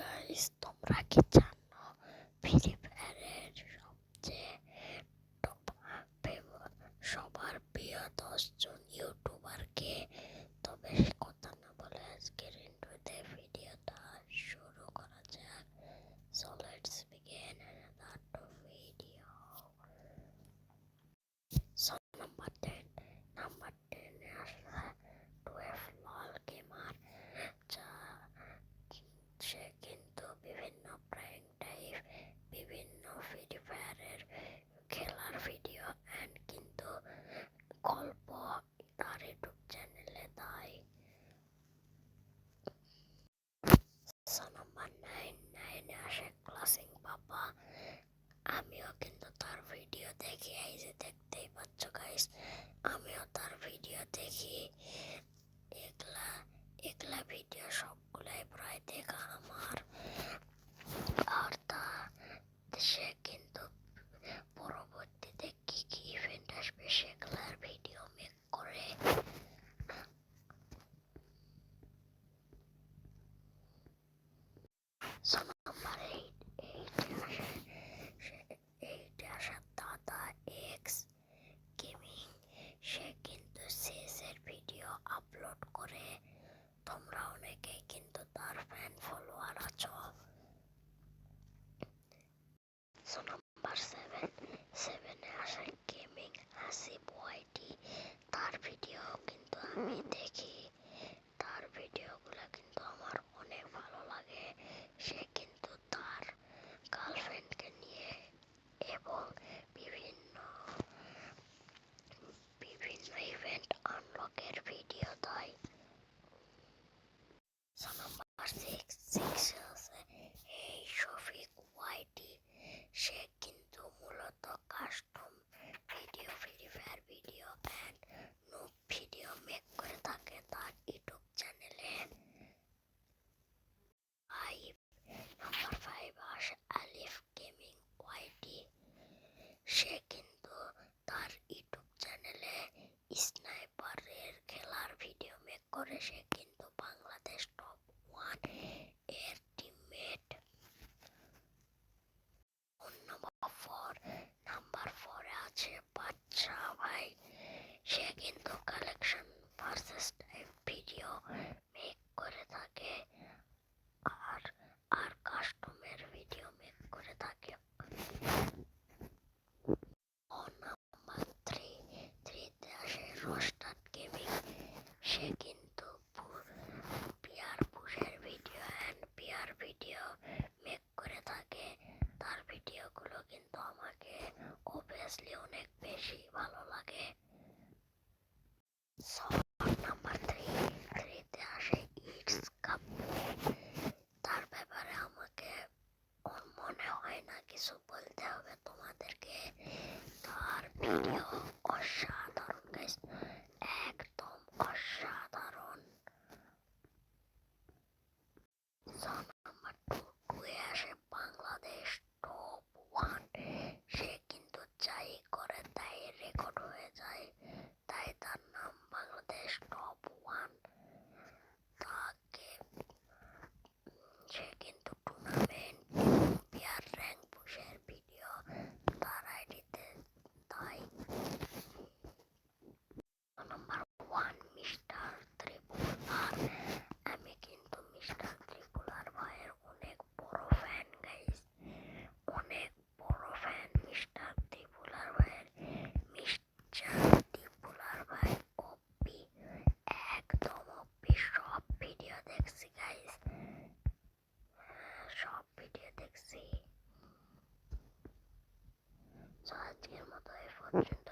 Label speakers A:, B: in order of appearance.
A: Guys, তোমরা কি জানো ফ্রি ফায়ারের সবচেয়ে টপ সবার প্রিয় 10 জন ইউটিউবারকে? তো বেশি কথা না বলে আজকের ইন্ট্রোতে ভিডিওটা শুরু করা যাক। So let's begin another video. So number 10 এ আসলে 12 লল গেমার। সে কিন্তু বিভিন্ন প্র্যাঙ্ক টাইপ, বিভিন্ন ফ্রি ফায়ারের খেলার ভিডিও এন্ড কিন্তু গল্প তার ইউটিউব চ্যানেলে দেয়। সো নাম্বার 9 আসে ক্লাসিং পাপা। আমিও কিন্তু তার ভিডিও দেখি, এই যে দেখতেই পাচ্ছ গাইস, আমিও তার ভিডিও দেখি। এগুলা ভিডিও সবগুলাই প্রায় দেখা আমার। আর সে কিন্তু পরবর্তীতে কি কি ইভেন্ট আসবে সেগুলার ভিডিও মেক করে। সো নাম্বার 8 আসে দাদা এক্স গেমিং। সে কিন্তু সিএসের ভিডিও আপলোড করে। তোমরা অনেকেই কিন্তু তার ফ্যান ফলোয়ার আছো। সো নাম্বার 7 আসে গেমিং আসিফ ওয়াইটি। তার ভিডিও কিন্তু আমি দেখি, তার ভিডিওগুলো কিন্তু আমার অনেক ভালো লাগে। সে কিন্তু তার গার্লফ্রেন্ডকে নিয়ে এবং বিভিন্ন ইভেন্ট আনলকের ভিডিও দেয়। সো নাম্বার 6 আছে এই শফিক ওয়াইটি। সে কিন্তু মূলত custom video, free fire video and noob video make করে থাকে তার ইউটিউব চ্যানেলে। নাম্বার 5 আসে আলিফ গেমিং ওয়াইটি। সে কিন্তু তার ইউটিউব চ্যানেলে স্নাইপারের খেলার ভিডিও মেক করে। সে কিন্তু বাংলাদেশ টপ 1 এর টিমমেট। নাম্বার 4 আছে বাচ্চা ভাই। সে কিন্তু collection versus type video make করে থাকে আর কাস্টমের ভিডিও মেক করে থাকে। নাম্বার 3 আসে রোস্টাড গেমিং। সে কিন্তু পিয়ার পুশের ভিডিও এন্ড পিয়ার ভিডিও মেক করে থাকে। তার ভিডিওগুলো কিন্তু আমাকে অবভিয়াসলি অনেক বেশি ভালো লাগে। নাম্বার 3 আসে ইটস কাপু। তার ব্যাপারে আমাকে মনে হয় না কিছু বলতে হবে তোমাদেরকে। তার ভিডিও অসাধারণ গাইস, একদম অসাধারণ। নাম্বার 2 আসে বাংলাদেশ টপ 1। সে কিন্তু যাই করে তাই রেকর্ড হয়ে যায়, তাই তার নাম বাংলাদেশ টপ 1। সে কিন্তু টুর্নামেন্ট এবং পিয়ার র্যাঙ্ক পুশের ভিডিও তার আইডিতে দেয়। নাম্বার 1 মিস্টার ত্রিপুলার। আমি কিন্তু মিস্টার ত্রিপুলার ভাইয়ের অনেক বড় ফ্যান গাইস, অনেক বড় ফ্যান মিস্টার ত্রিপুলার ভাইয়ের। মিস্টার ত্রিপুলার ভাই ওপি, একদম ওপি। সব ভিডিও দেখছি গাইস, সব ভিডিও দেখছি। আজকের মতো এই পর্যন্ত।